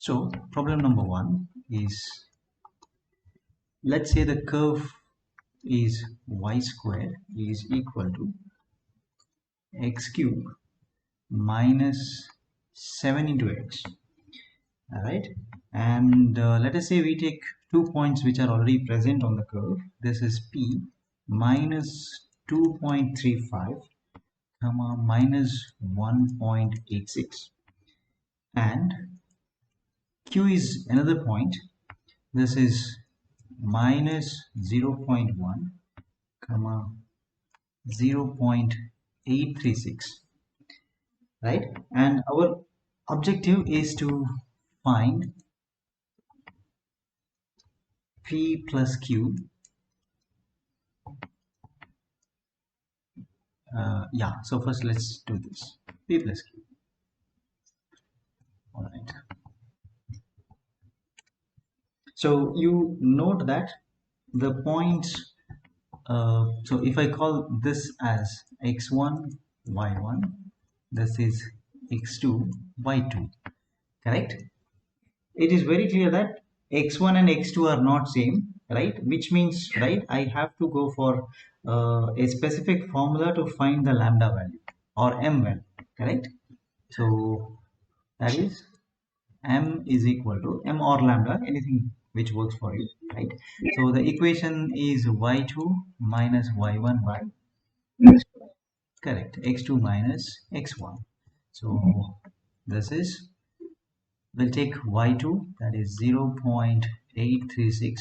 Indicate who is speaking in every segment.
Speaker 1: So problem number 1 is, let's say the curve is y square is equal to x cube minus 7 into x. Alright, and let us say we take 2 points which are already present on the curve. This is P minus 2.35 comma minus 1.86, and Q is another point. This is minus 0.1 comma 0.836, right? And our objective is to find P plus Q. Yeah, so first let's do this. P plus Q. All right. So you note that the points, so if I call this as x1, y1, this is x2, y2, correct? It is very clear that x1 and x2 are not same, right? Which means, right, I have to go for a specific formula to find the lambda value or m value, correct? So that is m is equal to m or lambda, anything which works for you, right? So the equation is y2 minus y1 by x2, correct, x2 minus x1. So this is, we'll take y2, that is 0.836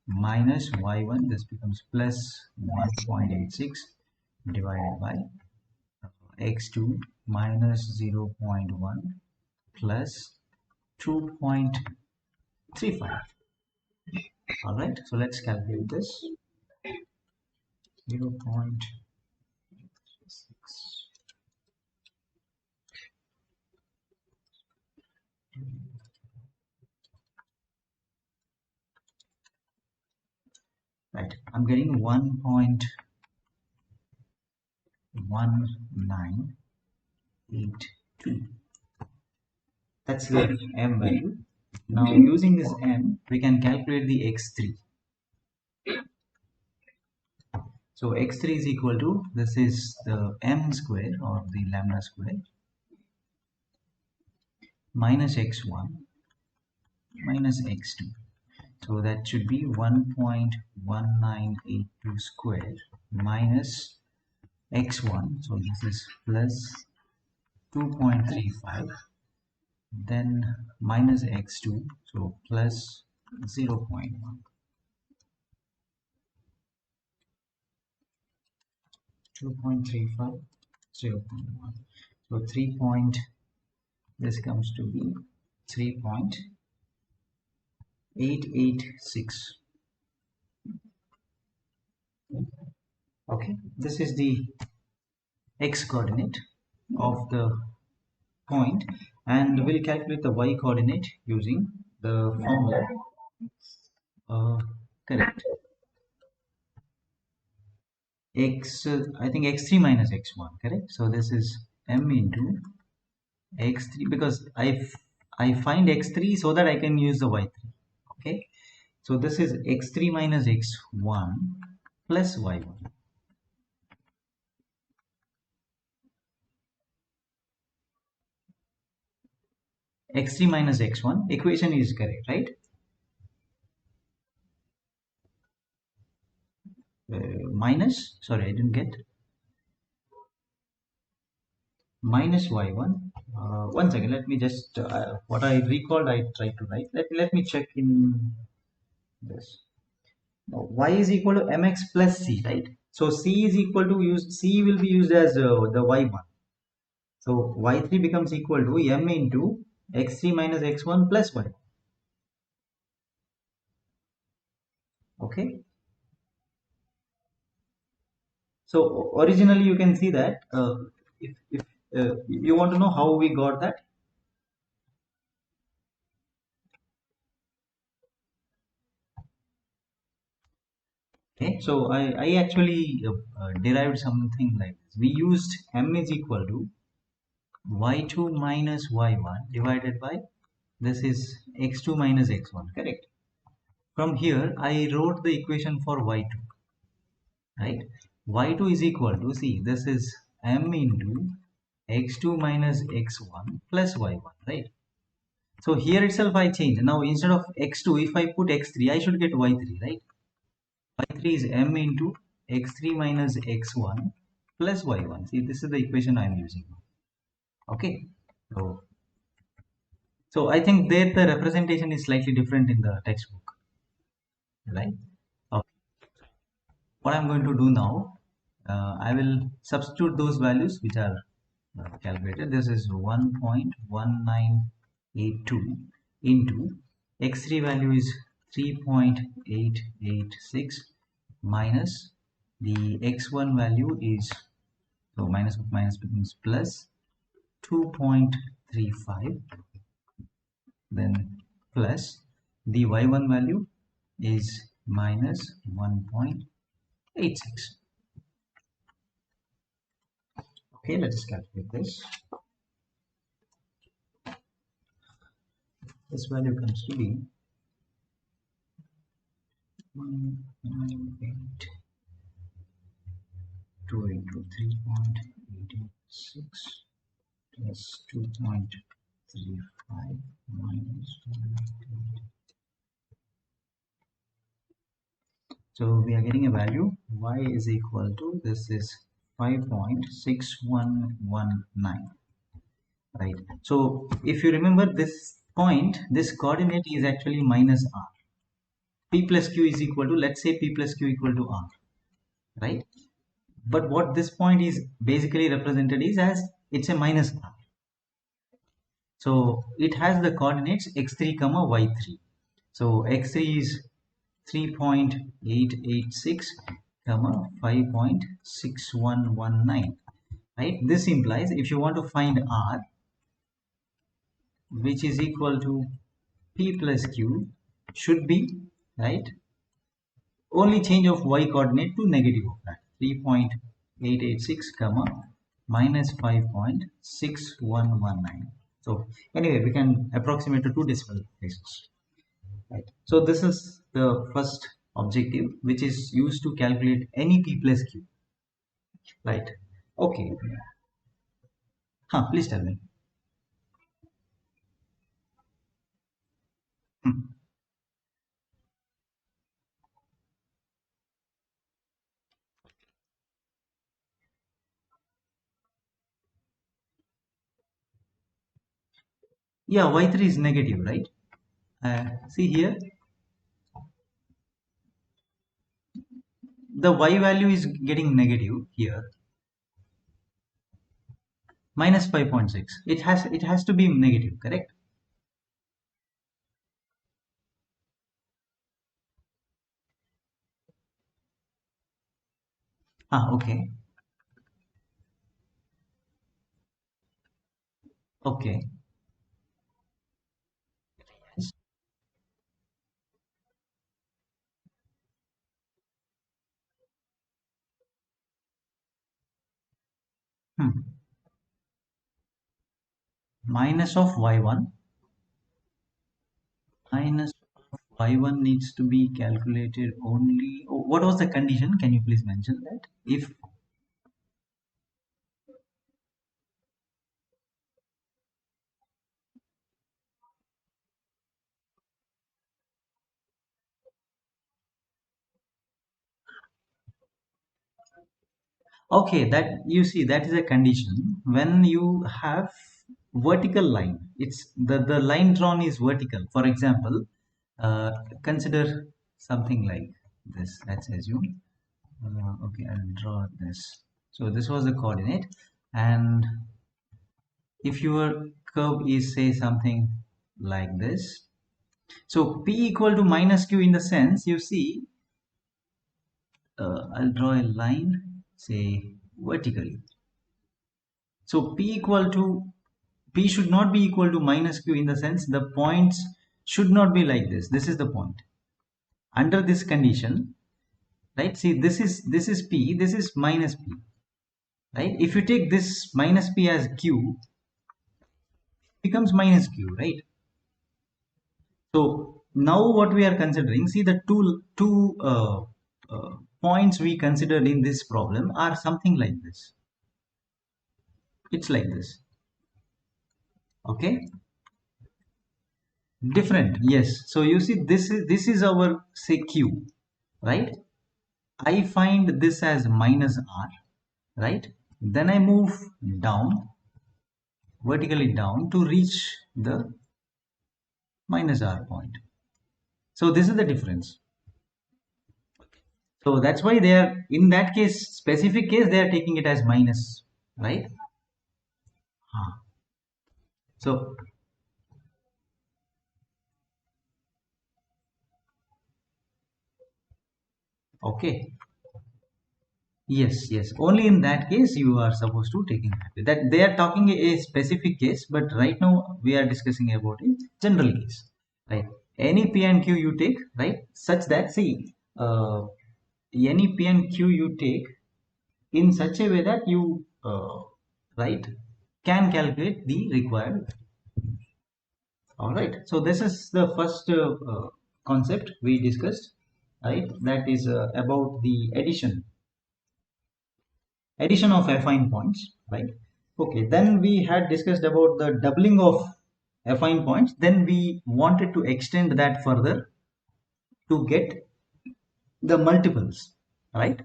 Speaker 1: minus y1, this becomes plus 1.86 divided by x2 minus 0.1 plus 2.35. All right, so let's calculate this. 0.36. Right, I'm getting 1.1982. That's the m value. Now using this m, we can calculate the x3. So x3 is equal to, this is the m square or the lambda square minus x1 minus x2. So that should be 1.1982 square minus x1. So this is plus 2.35. Then minus x2. So plus 0.1. 2.35, 0.1. So 3 point, this comes to be 3.886. Okay, this is the x coordinate of the point, and we'll calculate the y coordinate using the formula. Correct. I think x3 minus x1, correct? So this is m into x3, because I find x3 so that I can use the y3. Okay, so this is x3 minus x1 plus y1. x3 minus x1, equation is correct, right? Minus, sorry, I didn't get, minus y1. One second, let me just, what I recalled, I tried to write. Let me check in this. Now, y is equal to mx plus c, right? So c is equal to, c will be used as the y1. So y3 becomes equal to m into x3 minus x1 plus y. Okay. So originally you can see that if you want to know how we got that. Okay, so I actually derived something like this. We used m is equal to y2 minus y1 divided by this is x2 minus x1, correct? From here I wrote the equation for y2, right? Y2 is equal to, see, this is m into x2 minus x1 plus y1, right? So here itself I change. Now instead of x2, if I put x3, I should get y3, right? Y3 is m into x3 minus x1 plus y1. See, this is the equation I am using. Okay. So I think there the representation is slightly different in the textbook, right? Okay. What I'm going to do now, I will substitute those values which are calculated. This is 1.1982 into x3 value is 3.886 minus the x1 value is, so minus of minus becomes plus 2.35, then plus the y1 value is minus 1.86. Okay, let's calculate this. This value comes to be 198.2 into 3.886 plus 2.35 minus 1. So we are getting a value y is equal to, this is 5.6119, right? So if you remember this point, this coordinate is actually minus r. P plus q is equal to, let's say P plus q equal to r, right? But what this point is basically represented is as it's a minus r. So it has the coordinates x3 comma y3. So x3 is 3.886 comma 5.6119, right? This implies if you want to find r, which is equal to p plus q, should be, right, only change of y coordinate to negative of that, 3.886 comma minus 5.6119. So anyway, we can approximate to 2 decimal places, right? So this is the first objective, which is used to calculate any p plus q, right? Okay. Please tell me. Hmm. Yeah, y3 is negative, right? See here, the y value is getting negative here, minus 5.6. It has to be negative, correct? Okay. Okay. Yes. Hmm. Minus of y1, minus of y1 needs to be calculated only. Oh, what was the condition? Can you please mention that? If, okay, that you see, that is a condition when you have vertical line. It's the line drawn is vertical. For example, consider something like this. Let's assume. Okay, I'll draw this. So this was the coordinate, and if your curve is say something like this, so p equal to minus q, in the sense you see, I'll draw a line say vertically. So p should not be equal to minus q, in the sense the points should not be like this. This is the point. Under this condition, right? See, this is p, this is minus p, right? If you take this minus p as q, it becomes minus q, right? So now what we are considering, see the two points we considered in this problem are something like this. It's like this. Okay, different, yes. So you see, this is our say q, right? I find this as minus r, right? Then I move down, vertically down to reach the minus r point. So this is the difference. So that's why they are, in that case, specific case, they are taking it as minus, right? So, okay. Yes, yes. Only in that case you are supposed to take in that they are talking a specific case, but right now we are discussing about a general case, right? Any P and Q you take, right, such that see, any P and Q you take in such a way that you, right, can calculate the required. All right. So this is the first concept we discussed, right? That is about the addition of affine points, right? Okay, then we had discussed about the doubling of affine points. Then we wanted to extend that further to get the multiples, right?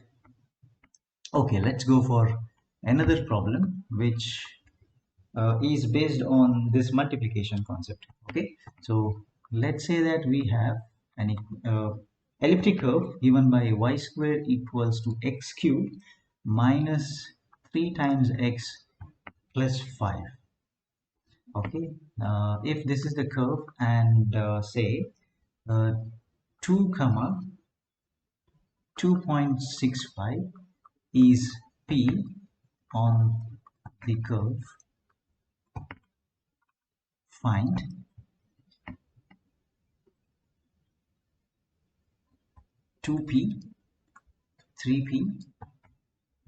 Speaker 1: Okay, let's go for another problem which is based on this multiplication concept. Okay, so let's say that we have an elliptic curve given by y square equals to x cubed minus 3 times x plus 5. Okay, if this is the curve and say uh, 2 comma 2.65 is p on the curve, find 2p, 3p,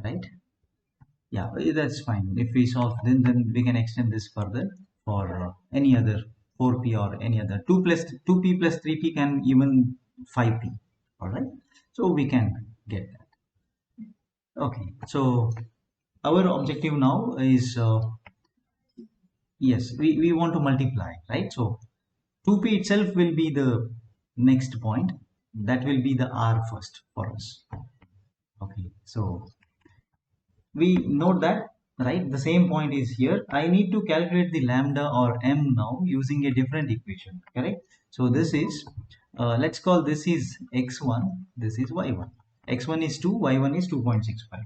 Speaker 1: right? Yeah, that's fine. If we solve, then we can extend this further for any other 4p or any other 2p plus 3p can even 5p. All right, so we can get that. Okay, so our objective now is yes, we want to multiply, right? So 2p itself will be the next point. That will be the r first for us. Okay, so we note that, right, the same point is here. I need to calculate the lambda or m now using a different equation, correct? So this is let's call this is x1, this is y1. X1 is 2, y1 is 2.65.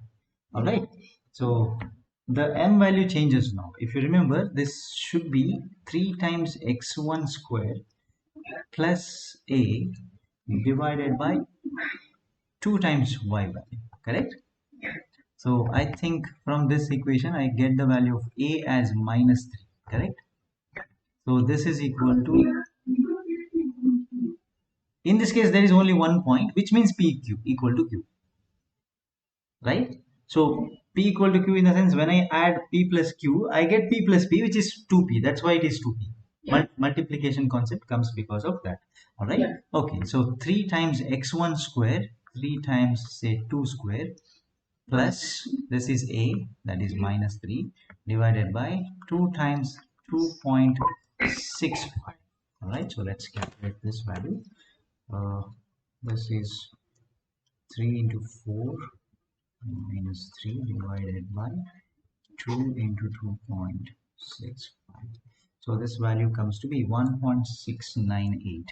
Speaker 1: All right, so the m value changes now. If you remember, this should be 3 times x1 square plus a divided by 2 times y value, correct? So I think from this equation I get the value of a as minus 3, correct? So this is equal to, in this case there is only one point, which means pq equal to q, right? So p equal to q in the sense when I add p plus q, I get p plus p, which is 2p. That's why it is 2p. Multiplication concept comes because of that. All right. Yeah. Okay. So 3 times x1 square, 3 times say 2 square plus this is a, that is minus 3 divided by 2 times 2.65. All right, so let's calculate this value. This is 3 into 4 minus 3 divided by 2 into 2.65. So this value comes to be 1.698.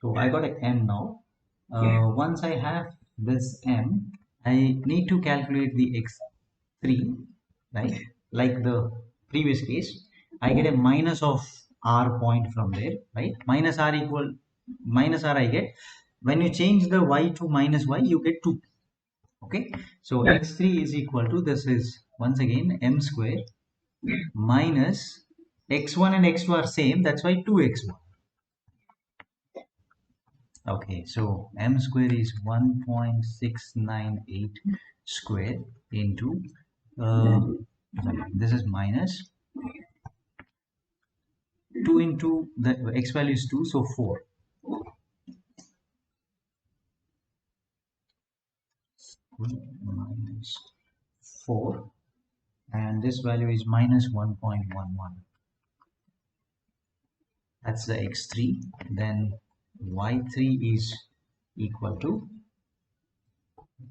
Speaker 1: So I got a m now. Once I have this m, I need to calculate the x3, right? Like the previous case, I get a minus of r point from there, right? Minus r equal, minus r I get. When you change the y to minus y, you get 2. Okay, so x3 is equal to, this is once again m square minus x1 and x2 are same, that's why 2x1. Okay, so m square is 1.698 square into, sorry, this is minus 2 into the x value is 2, so 4. Minus 4, and this value is minus 1.11. That's the x3. Then y3 is equal to,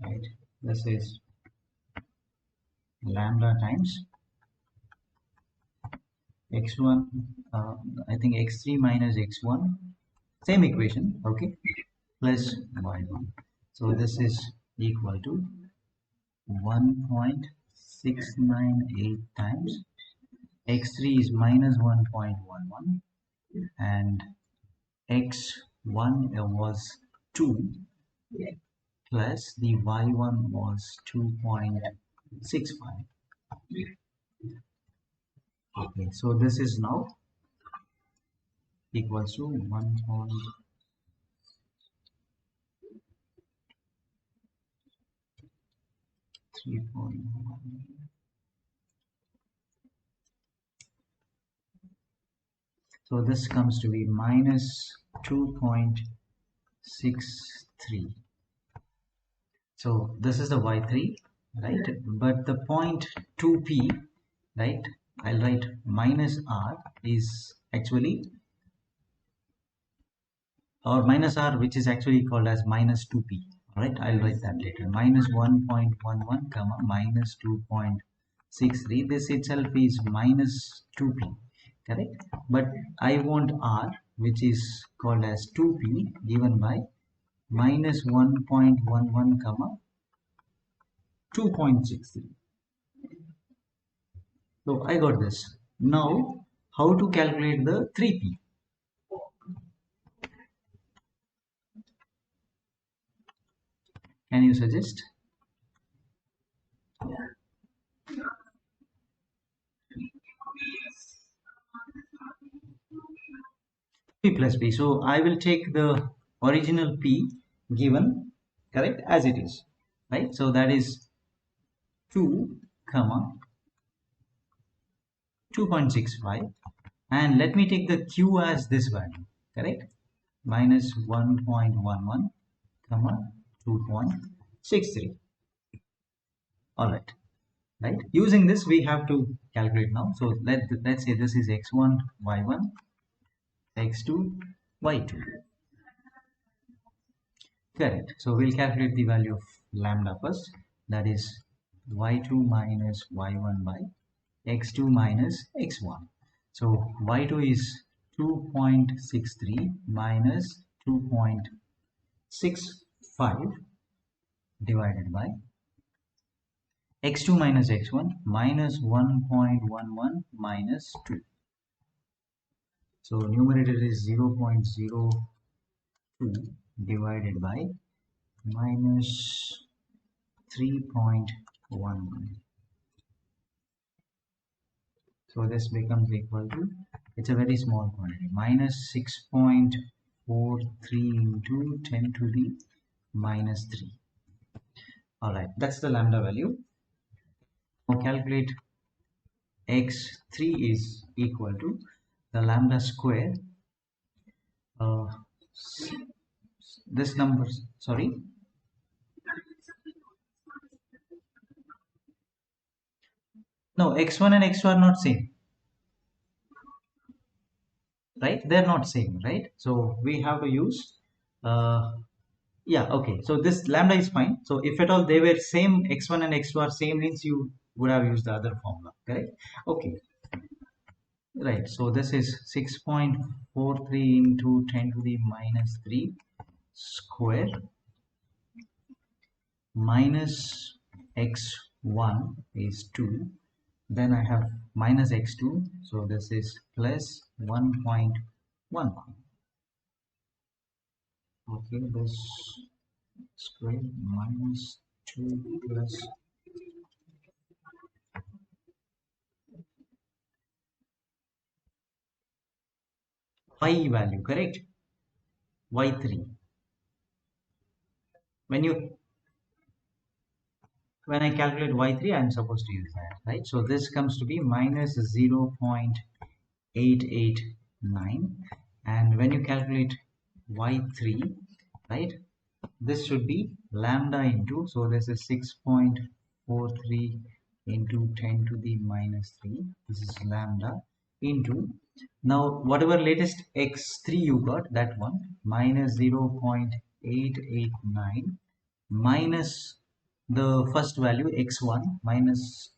Speaker 1: right, this is lambda times x1, I think x3 minus x1, same equation, okay, plus y1. So this is equal to 1.698 times x3 is minus 1.11, and x1 was 2 plus the y1 was 2.65. Okay, so this is now equals to 1.3.1. So this comes to be minus 2.63. So this is the y3, right? But the point 2p, right? I'll write minus r is actually, or minus r, which is actually called as minus 2p. All right, I'll write that later. Minus 1.11 comma minus 2.63. This itself is minus 2p, correct? But I want r, which is called as 2p, given by minus 1.11 comma 2.63. So I got this. Now, how to calculate the 3p? Can you suggest? P plus p. So I will take the original p given, correct, as it is, right? So that is 2 comma 2.65, and let me take the q as this value, correct, minus 1.11 comma 2.63. All right, right, using this we have to calculate now. So let's say this is x1 y1 x2 y2, correct. So we'll calculate the value of lambda first, that is y2 minus y1 by x2 minus x1. So y2 is 2.63 minus 2.65 divided by x2 minus x1 minus 1.11 minus 2. So numerator is 0.02 divided by minus 3.11. So this becomes equal to, it's a very small quantity, minus 6.43 into 10 to the minus 3. Alright, that's the lambda value. Now calculate x3 is equal to the lambda square. Uh, this number, sorry. No, x1 and x2 are not same. Right? They're not same, right? So we have to use, yeah, okay. So this lambda is fine. So if at all they were same, x1 and x2 are same, means you would have used the other formula, correct? Okay. Right, so this is 6.43 into 10 to the minus 3 square minus x1 is 2, then I have minus x2, so this is plus 1.11. Okay, this square minus 2 plus y value, correct? y3. When I calculate y3, I'm supposed to use that, right? So this comes to be minus 0.889 9, and when you calculate y3, right, this should be lambda into, so this is 6.43 into 10 to the minus 3, this is lambda into, now whatever latest x3 you got, that one, minus 0.889 minus the first value x1 minus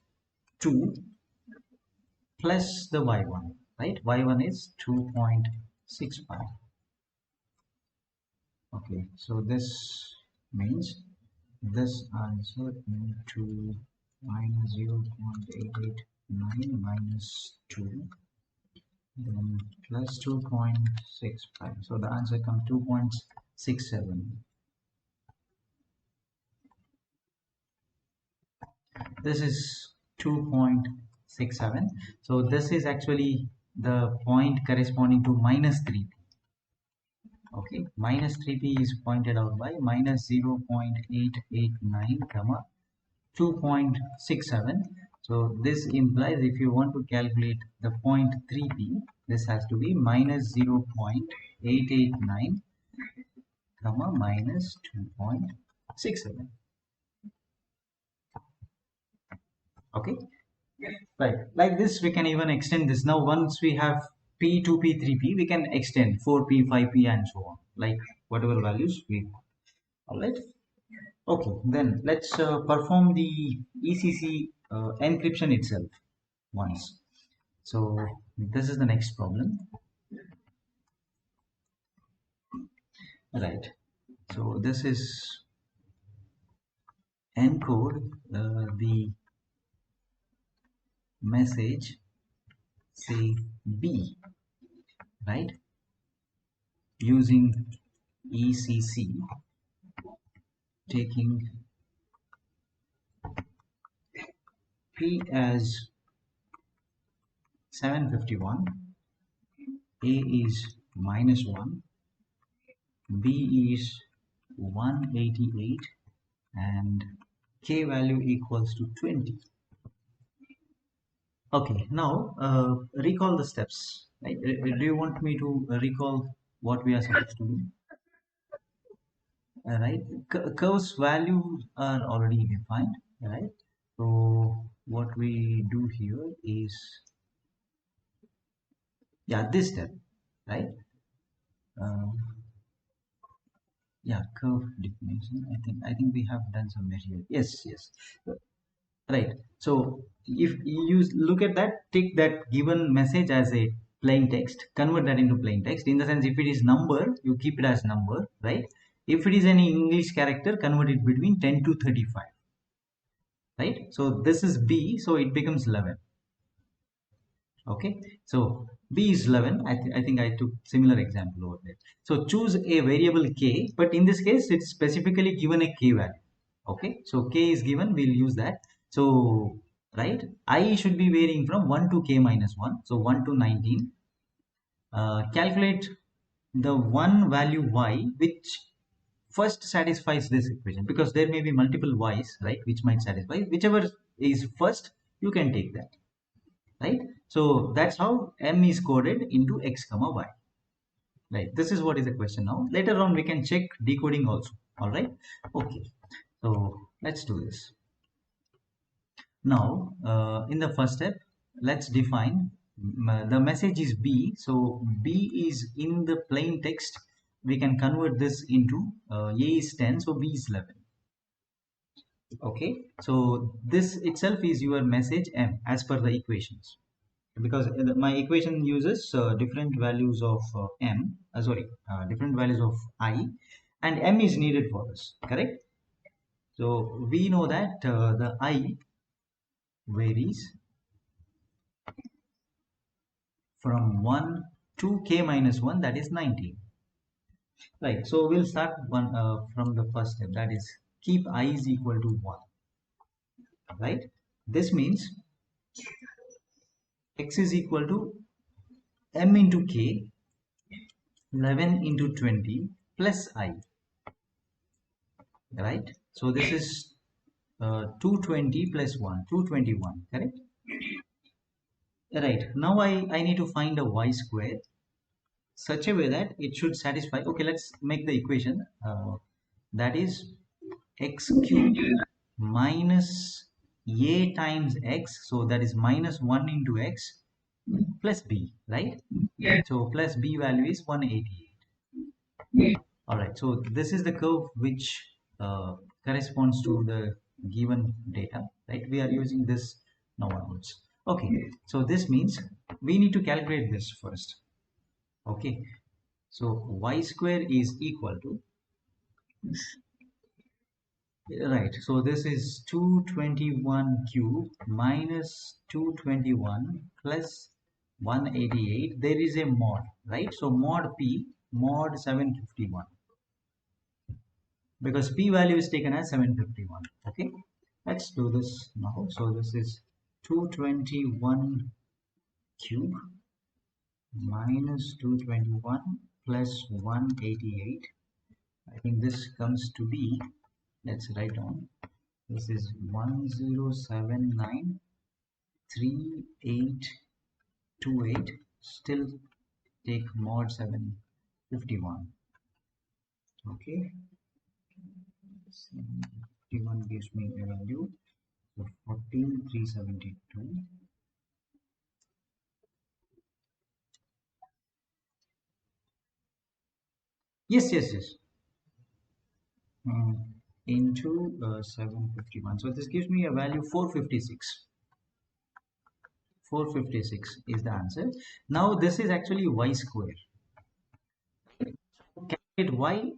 Speaker 1: 2 plus the y1, right? Y1 is 2.65. Okay, so this means this answer into minus 0.889 minus 2, then plus 2.65. So the answer comes 2.67. This is 2.67. So this is actually the point corresponding to minus 3. Okay, minus 3p is pointed out by minus 0.889 comma 2.67. So this implies if you want to calculate the point 3p, this has to be minus 0.889 comma minus 2.67. Okay, right, like this we can even extend this. Now once we have p, 2p, 3p, we can extend 4p, 5p and so on, like whatever values we want. All right. Okay, then let's perform the ECC encryption itself once. So this is the next problem. Right. So this is encode the message, say B, right? Using ECC, taking P as 751, A is minus 1, B is 188, and K value equals to 20. Okay, now recall the steps. Right? Do you want me to recall what we are supposed to do? Right? Curves values are already defined. Right? So what we do here is, yeah, this step, right? Uh, yeah, curve definition. I think we have done some here. Yes, yes. Right. So if you look at that, take that given message as a plain text, convert that into plain text. In the sense, if it is number, you keep it as number, right? If it is any English character, convert it between 10 to 35, right? So this is B, so it becomes 11. Okay. So B is 11. I think I took similar example over there. So choose a variable K, but in this case, it's specifically given a K value. Okay, so K is given, we'll use that. So right, I should be varying from 1 to K minus 1, so 1 to 19. Calculate the one value Y which first satisfies this equation, because there may be multiple Y's, right, which might satisfy. Whichever is first, you can take that, right? So that's how M is coded into X comma Y. Right, this is what is the question. Now later on we can check decoding also. All right. Okay, so let's do this. Now, in the first step, let's define the message is B. So B is in the plain text. We can convert this into A is 10, so B is 11. Okay, so this itself is your message M as per the equations. Because my equation uses different values of different values of I, and M is needed for us, correct? So we know that the I varies from 1 to K minus 1, that is 19. Right, so we'll start from the first step, that is keep I is equal to 1. Right, this means X is equal to M into K, 11 into 20 plus I. Right, so this is 220 plus 1, 221, correct? Right, now I need to find a Y square. such a way that it should satisfy. Okay, let's make the equation. That is x cube minus a times x, so that is minus 1 into x plus b, right? So plus b value is 188. All right, so this is the curve which corresponds to the given data, right? We are using this now onwards. Okay, so this means we need to calculate this first. Okay, so y square is equal to, right, so this is 221 cube minus 221 plus 188. There is a mod, right? So mod p, mod 751, because p value is taken as 751. Okay, let's do this now. So this is 221 cube minus 221 plus 188. I think this comes to be, let's write down, this is 10793828. Still take mod 751. Okay, 751 gives me a value, so 14372. Yes, yes, yes. Into 751, so this gives me a value 456. 456 is the answer. Now this is actually y square. Calculate y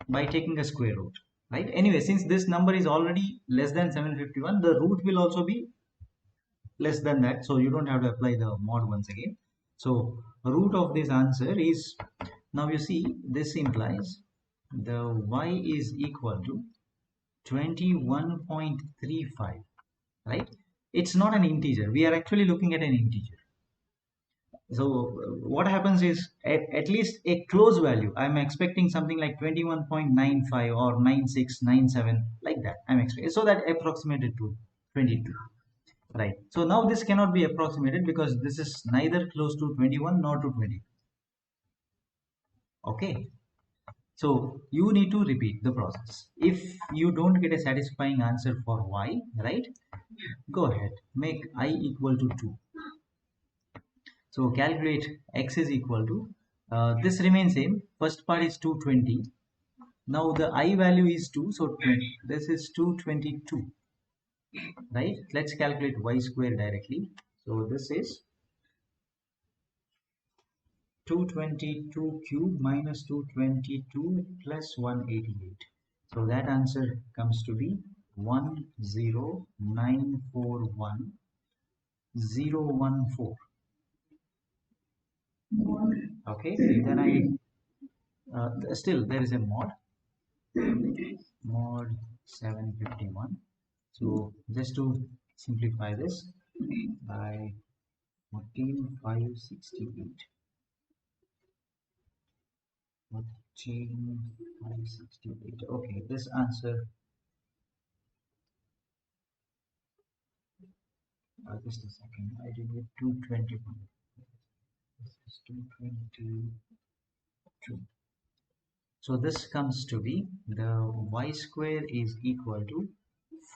Speaker 1: by taking a square root, right? Anyway, since this number is already less than 751, the root will also be less than that, so you don't have to apply the mod once again. So root of this answer is, now you see, this implies the y is equal to 21.35, right? It's not an integer, we are actually looking at an integer. So what happens is, at least a close value, I'm expecting something like 21.95 or 9697, like that I'm expecting, so that approximated to 22, right? So now this cannot be approximated because this is neither close to 21 nor to 20. Okay, so you need to repeat the process. If you don't get a satisfying answer for y, right, go ahead, make I equal to 2. So calculate x is equal to, this remains same, first part is 220. Now the I value is 2, so 20. This is 222, right? Let's calculate y square directly. So this is 222 cube minus 222 plus 188. So that answer comes to be 10941,014. Okay, then I still there is a mod 751. So just to simplify this by 14568. 14568. Okay, this answer, just a second, I did it 221. This is 222. So this comes to be, the y square is equal to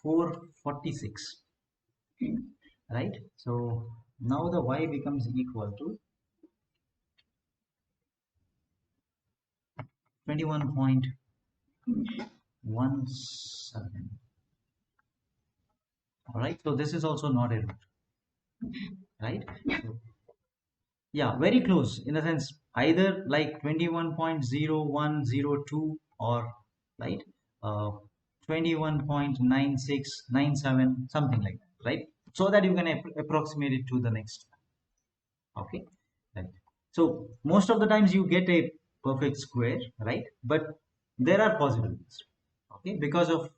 Speaker 1: 446, right? So now the y becomes equal to 21.17. All right, so this is also not a root, right? So, yeah, very close, in a sense, either like 21.0102 or, right, 21.9697, something like that, right? So that you can approximate it to the next. Okay, right. So most of the times you get a perfect square, right? But there are possibilities, okay, because of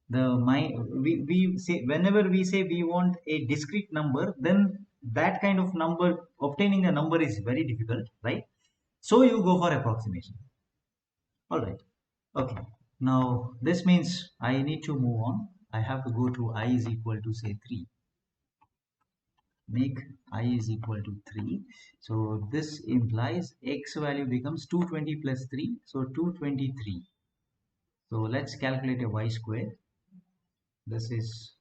Speaker 1: the we say, whenever we say we want a discrete number, then that kind of number, obtaining a number is very difficult, right? So you go for approximation. All right, okay, now this means I need to move on. I have to go to I is equal to say 3. make I is equal to 3. So this implies x value becomes 220 plus 3, so 223. So let's calculate a y square. This is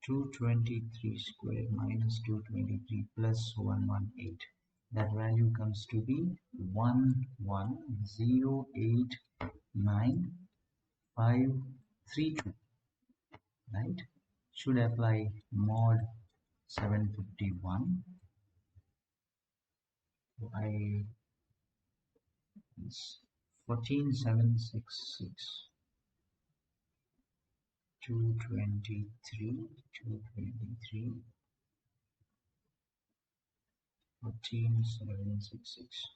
Speaker 1: 223 square minus 223 plus 118. That value comes to be 1108952, right? Should apply mod 751. I 14766 223 223 14766.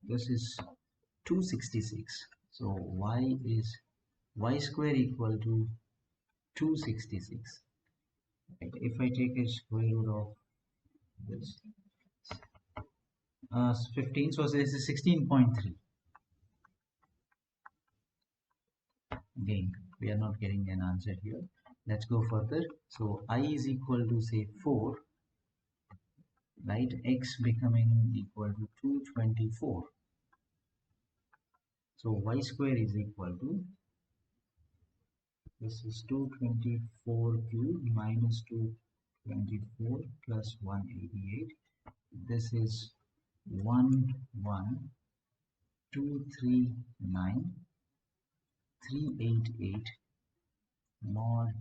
Speaker 1: This is 266. So y square equal to 266. Right? If I take a square root of this 15, so this is 16.3. Again, we are not getting an answer here. Let's go further. So I is equal to say 4, right? X becoming equal to 224. So y square is equal to, this is 224 cube minus 224 plus 188. This is 11239,388 mod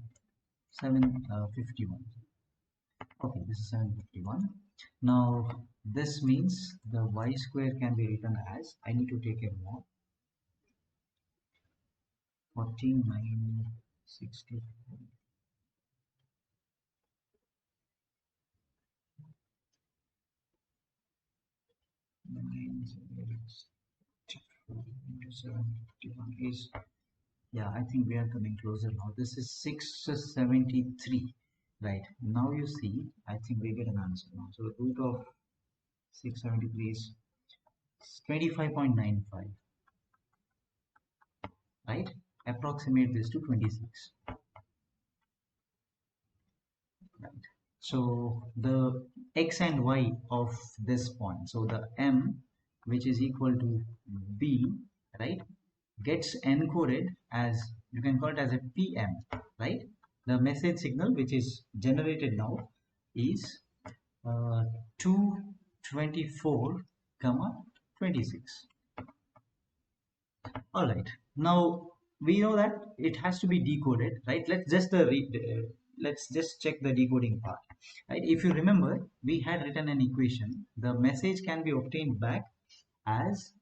Speaker 1: 751. Okay, this is 751. Now this means the y square can be written as, I need to take a mod 4964 into 751 is, yeah, I think we are coming closer now. This is 673. Right, now you see, I think we get an answer now. So root of 673 is 25.95, right? Approximate this to 26. Right. So the x and y of this point, so the m, which is equal to b, right, gets encoded as, you can call it as a pm, right? The message signal which is generated now is 224 comma 26. All right, now we know that it has to be decoded, right? Let's just check the decoding part, right? If you remember, we had written an equation. The message can be obtained back as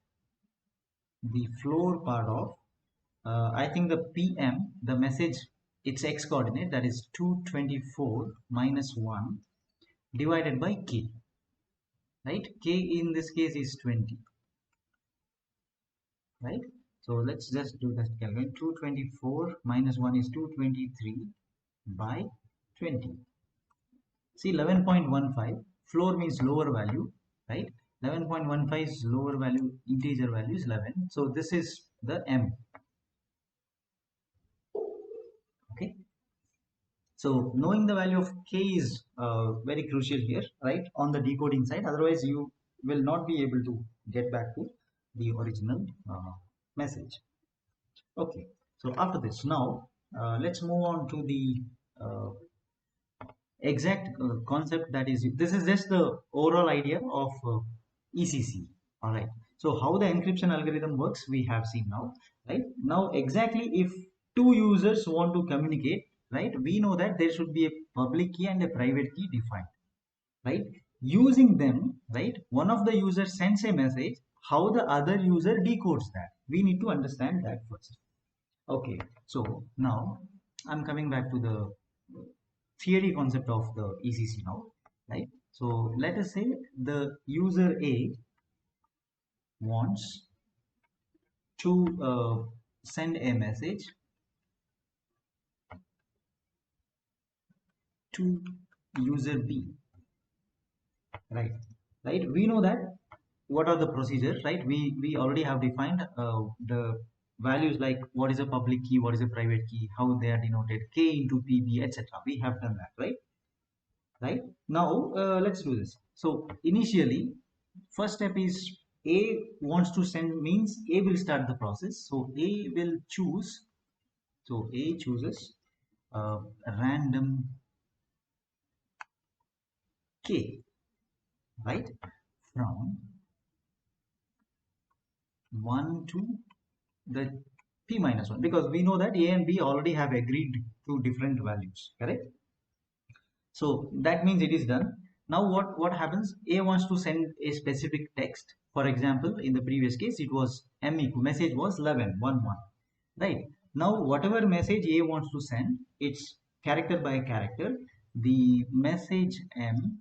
Speaker 1: the floor part of, I think the pm, the message, its x coordinate, that is 224 minus 1 divided by k, right? K in this case is 20, right? So let's just do that calculation. 224 minus 1 is 223 by 20. See, 11.15, floor means lower value, right? 11.15 is lower value, integer value is 11. So this is the m. Okay. So knowing the value of k is very crucial here, right? On the decoding side, otherwise you will not be able to get back to the original message. Okay. So after this, now let's move on to the uh, exact concept, that is, this is just the overall idea of ECC. All right. So how the encryption algorithm works, we have seen now, right? Now exactly if two users want to communicate, right, we know that there should be a public key and a private key defined, right? Using them, right, one of the users sends a message, how the other user decodes that, we need to understand that first. Okay, so now I'm coming back to the theory concept of the ECC now, right? So let us say the user A wants to send a message to user B, right? Right. We know that what are the procedures, right? We already have defined the values like what is a public key, what is a private key, how they are denoted, k into pb, etc. We have done that, right? Right now, let's do this. So initially, first step is a wants to send, means a will start the process. So a will choose, so a chooses a random k, right, from 1 to the p minus 1, because we know that a and b already have agreed to different values, correct? So that means it is done. Now what happens? A wants to send a specific text. For example, in the previous case, it was m equal, message was 11 1 1. Right. Now whatever message A wants to send, it's character by character. The message M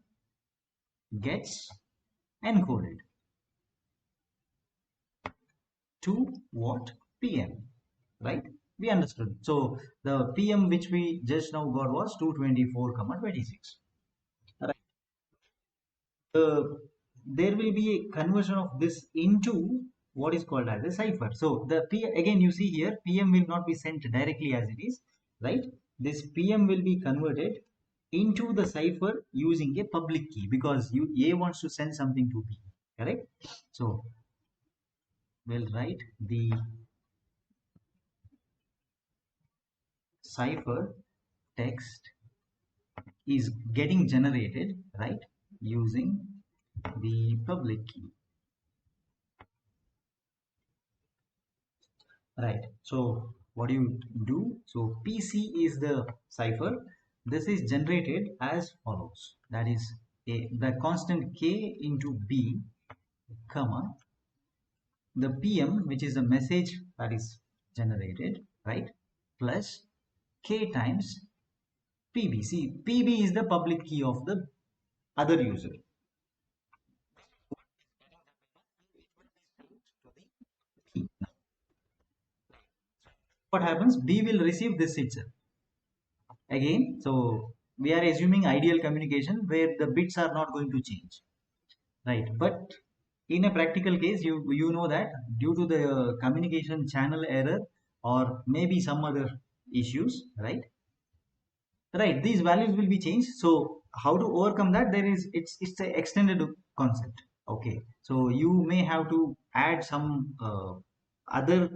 Speaker 1: gets encoded to what? PM. Right? We understood. So the PM which we just now got was 224, 26. There will be a conversion of this into what is called as a cipher. So the P, again you see here, PM will not be sent directly as it is, right? This PM will be converted into the cipher using a public key, because A wants to send something to B, correct? So we'll write the cipher text is getting generated, right, using the public key. Right. So what do you do? So PC is the cipher. This is generated as follows. That is the constant k into b, comma, the PM, which is the message that is generated, right, plus k times PB. See, PB is the public key of the other user. What happens? B will receive this itself. Again, so we are assuming ideal communication where the bits are not going to change, right? But in a practical case, you know that due to the communication channel error or maybe some other issues, right? Right, these values will be changed. So how to overcome that? There is, it's a extended concept. Okay, so you may have to add some other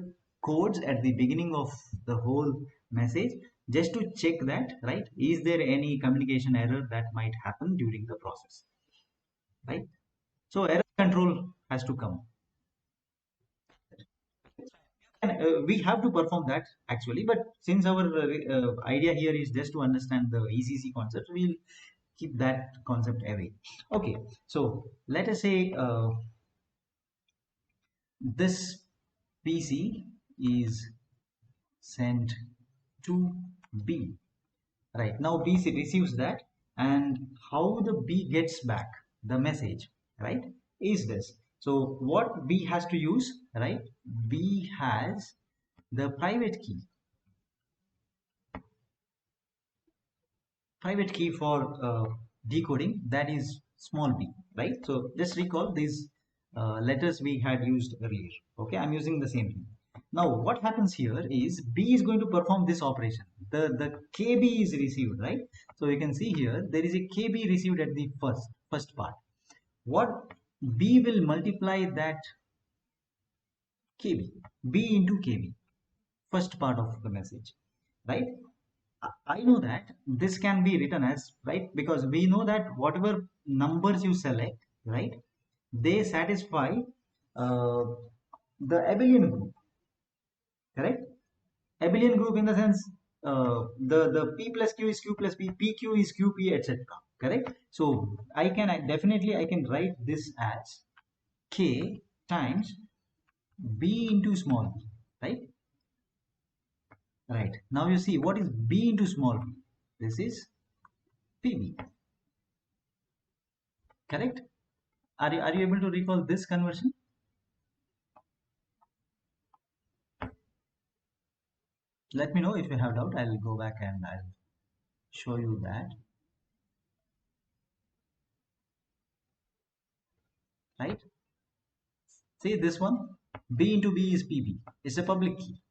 Speaker 1: codes at the beginning of the whole message, just to check that, right, is there any communication error that might happen during the process, right? So error control has to come. And, we have to perform that actually, but since our idea here is just to understand the ECC concept, we'll keep that concept away. Okay, so let us say this PC is sent to B. Right, now B receives that, and how the B gets back the message, right, is this. So what B has to use, right? B has the private key for decoding, that is small b, right? So just recall these letters we had used earlier. Okay, I'm using the same thing. Now what happens here is B is going to perform this operation. The kb is received, right? So you can see here there is a kb received at the first part. What B will multiply that kb, B into kb, first part of the message, right? I know that this can be written as, right, because we know that whatever numbers you select, right, they satisfy uh, the abelian group, correct? Abelian group in the sense, the p plus q is q plus p, pq is qp, etc. Correct? So definitely I can write this as k times b into small b, right? Right. Now you see what is b into small b. This is pb, correct? Are you able to recall this conversion? Let me know if you have doubt. I'll go back and I'll show you that. Right? See this one. B into B is PB. It's a public key.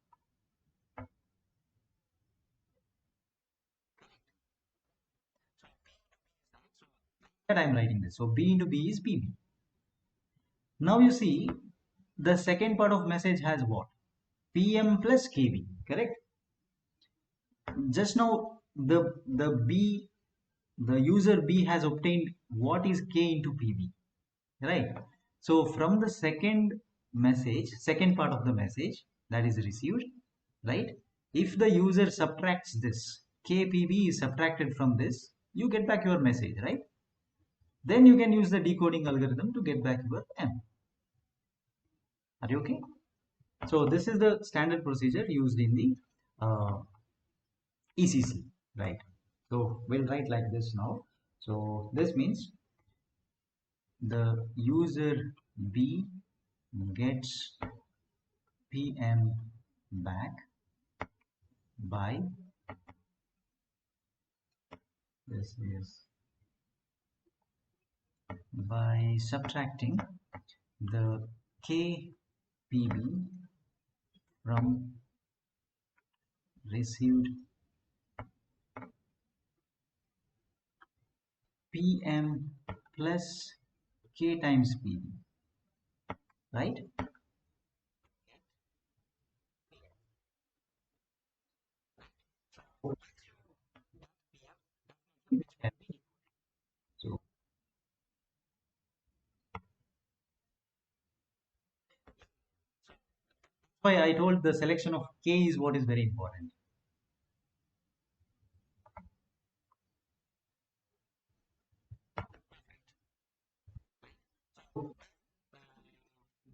Speaker 1: That I'm writing this. So B into B is PB. Now you see the second part of message has what? PM plus KB, correct? Just now the user B has obtained what is K into PB, right? So from the second part of the message that is received, right? If the user subtracts this, KPB is subtracted from this, you get back your message, right? Then you can use the decoding algorithm to get back your M. Are you okay? So this is the standard procedure used in the ECC, right? So we'll write like this now. So this means the user B gets PM back by this is by subtracting the KPB from received PM plus K times PB, right? So why I told the selection of K is what is very important.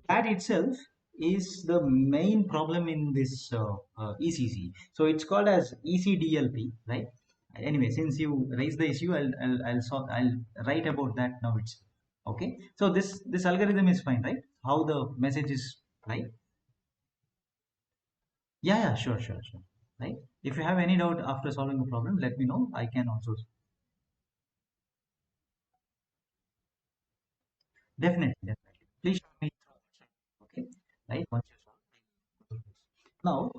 Speaker 1: That itself is the main problem in this ECC. So it's called as ECDLP, right? Anyway, since you raised the issue, I'll write about that now. It's okay. So this algorithm is fine, right? How the message is, right? Yeah, sure. Right. If you have any doubt after solving a problem, let me know. I can also definitely. Please show me. Okay, right. Once you solve. Now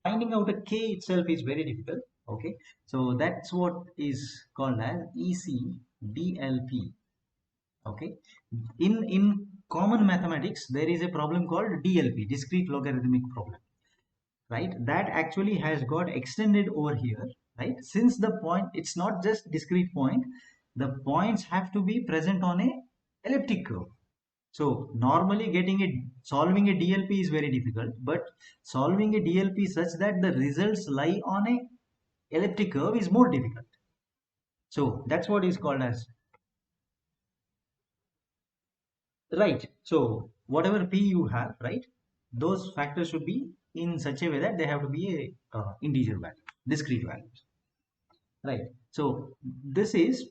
Speaker 1: finding out a k itself is very difficult. Okay, so that's what is called as ECDLP. Okay, in common mathematics there is a problem called DLP, discrete logarithmic problem, right? That actually has got extended over here, right? Since the point, it's not just discrete point, the points have to be present on a elliptic curve. So normally solving a DLP is very difficult, but solving a DLP such that the results lie on a elliptic curve is more difficult. So that's what is called as right. So whatever P you have, right, those factors should be in such a way that they have to be a integer value, discrete values, right? So this is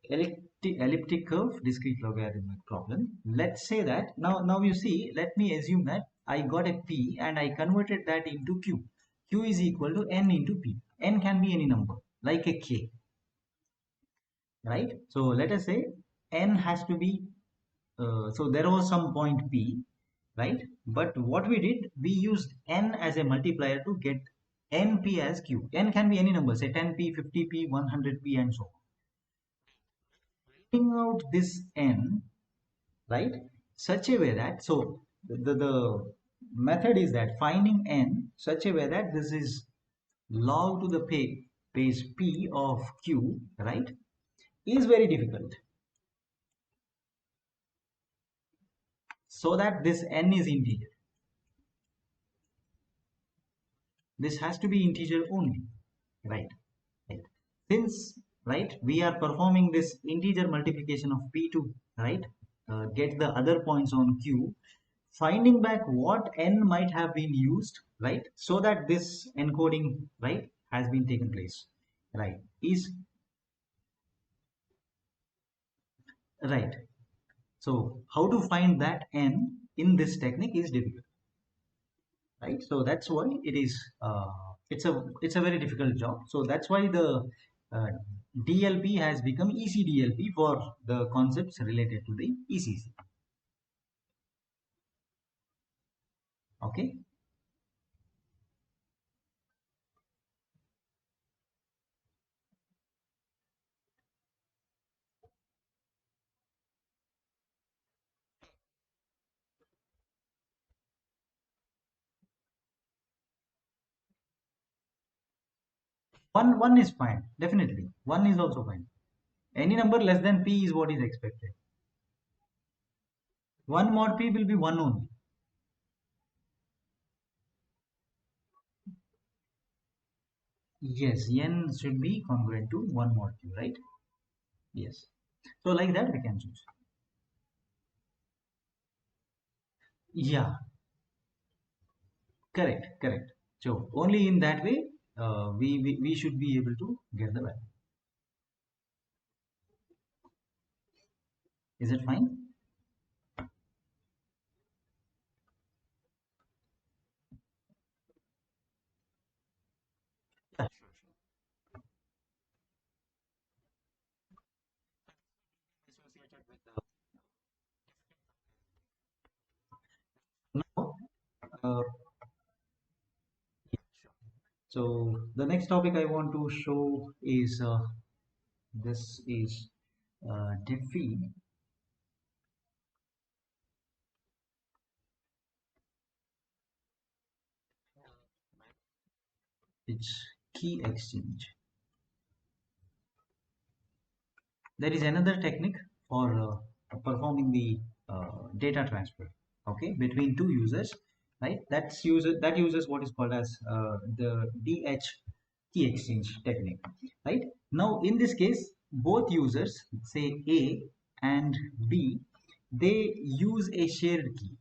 Speaker 1: elliptic curve discrete logarithmic problem. Let's say that now you see. Let me assume that I got a P and I converted that into Q. Q is equal to N into P. N can be any number like a K, right? So let us say N has to be so there was some point P, right? But what we did, we used N as a multiplier to get NP as Q. N can be any number, say 10P, 50P, 100P, and so on. Finding out this N, right? Such a way that, so the method is that finding N such a way that this is log to the base P of Q, right? Is very difficult. So that this N is integer. This has to be integer only, right? Right. Since, right, we are performing this integer multiplication of P2, right, get the other points on Q, finding back what N might have been used, right, so that this encoding, right, has been taken place, right, is right. So how to find that N in this technique is difficult, right? So that's why it is it's a very difficult job. So that's why the uh, DLP has become ECDLP for the concepts related to the ECC. Okay. One is fine, definitely. One is also fine. Any number less than p is what is expected. 1 mod p will be 1 only. Yes, n should be congruent to 1 mod q, right? Yes. So like that we can choose. Yeah, correct, correct. So only in that way we should be able to get the value. Is it fine? Yeah, sure, sure. Associated with the now, yeah, sure. So the next topic I want to show is this is define its key exchange. There is another technique for performing the data transfer, okay, between two users, right? That uses what is called as the DH key exchange technique, right? Now in this case, both users, say A and B, they use a shared key.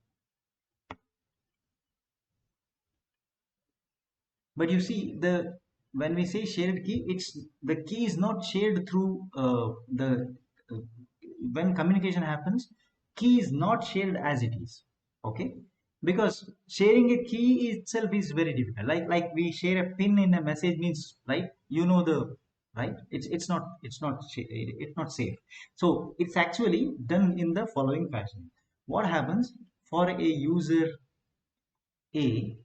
Speaker 1: But you see, the when we say shared key, it's the key is not shared through the uh, when communication happens, key is not shared as it is. Okay, because sharing a key itself is very difficult. Like we share a pin in a message means, right? You know the right. It's not safe. So it's actually done in the following fashion. What happens for a user A,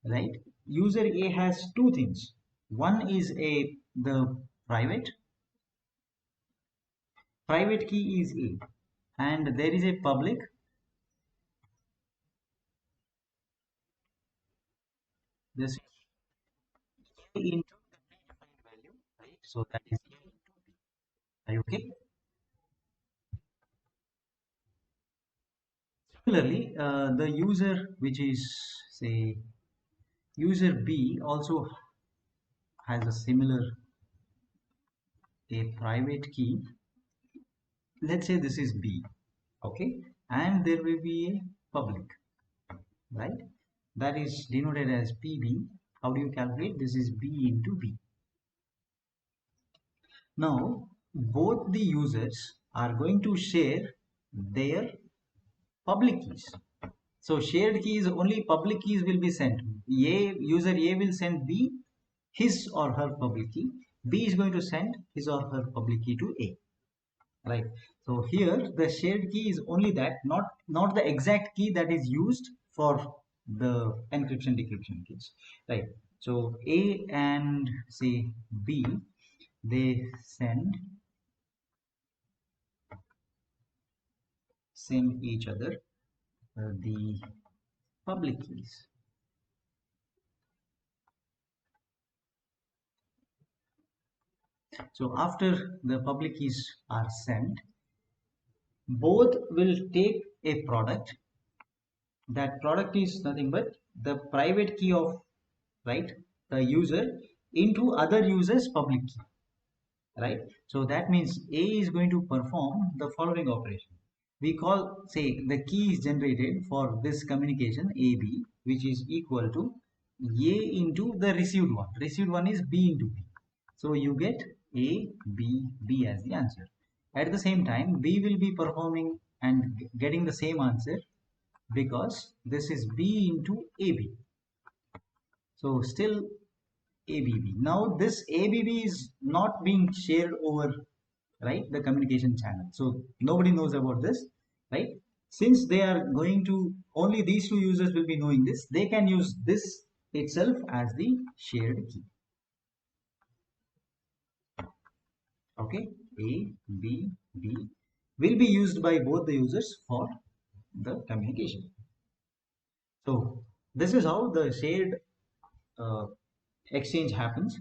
Speaker 1: right? User A has two things. One is the private key is A, and there is a public. This A into the predefined value, right? So that is A into B. Are you okay? Similarly, the user, which is, say, user B, also has a similar a private key. Let's say this is B, okay, and there will be a public, right? That is denoted as PB. How do you calculate? This is B into B. Now, both the users are going to share their public keys. So shared keys, only public keys will be sent. User A will send B his or her public key. B is going to send his or her public key to A. Right. So here the shared key is only that, not the exact key that is used for the encryption decryption keys. Right. So A and say B, they send each other the public keys. So after the public keys are sent, both will take a product. That product is nothing but the private key of, right, the user into other users public key, right? So that means A is going to perform the following operation. We call, say, the key is generated for this communication AB, which is equal to A into the received one. Received one is B into B. So you get A, B, B as the answer. At the same time, B will be performing and getting the same answer because this is B into AB. So still ABB. Now this ABB is not being shared over, right, the communication channel. So nobody knows about this, right? Since they are going to only these two users will be knowing this. They can use this itself as the shared key. Okay, A, B, B will be used by both the users for the communication. So this is how the shared uh, exchange happens,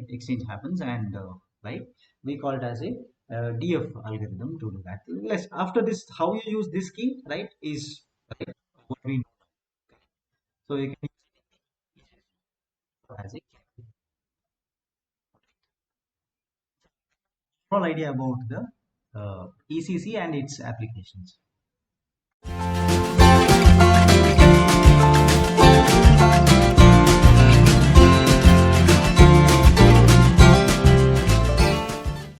Speaker 1: exchange happens, and right, we call it as a DF algorithm to do that. Let's after this, how you use this key, right, is right, what we know. So you can use it as a overall idea about the ECC and its applications.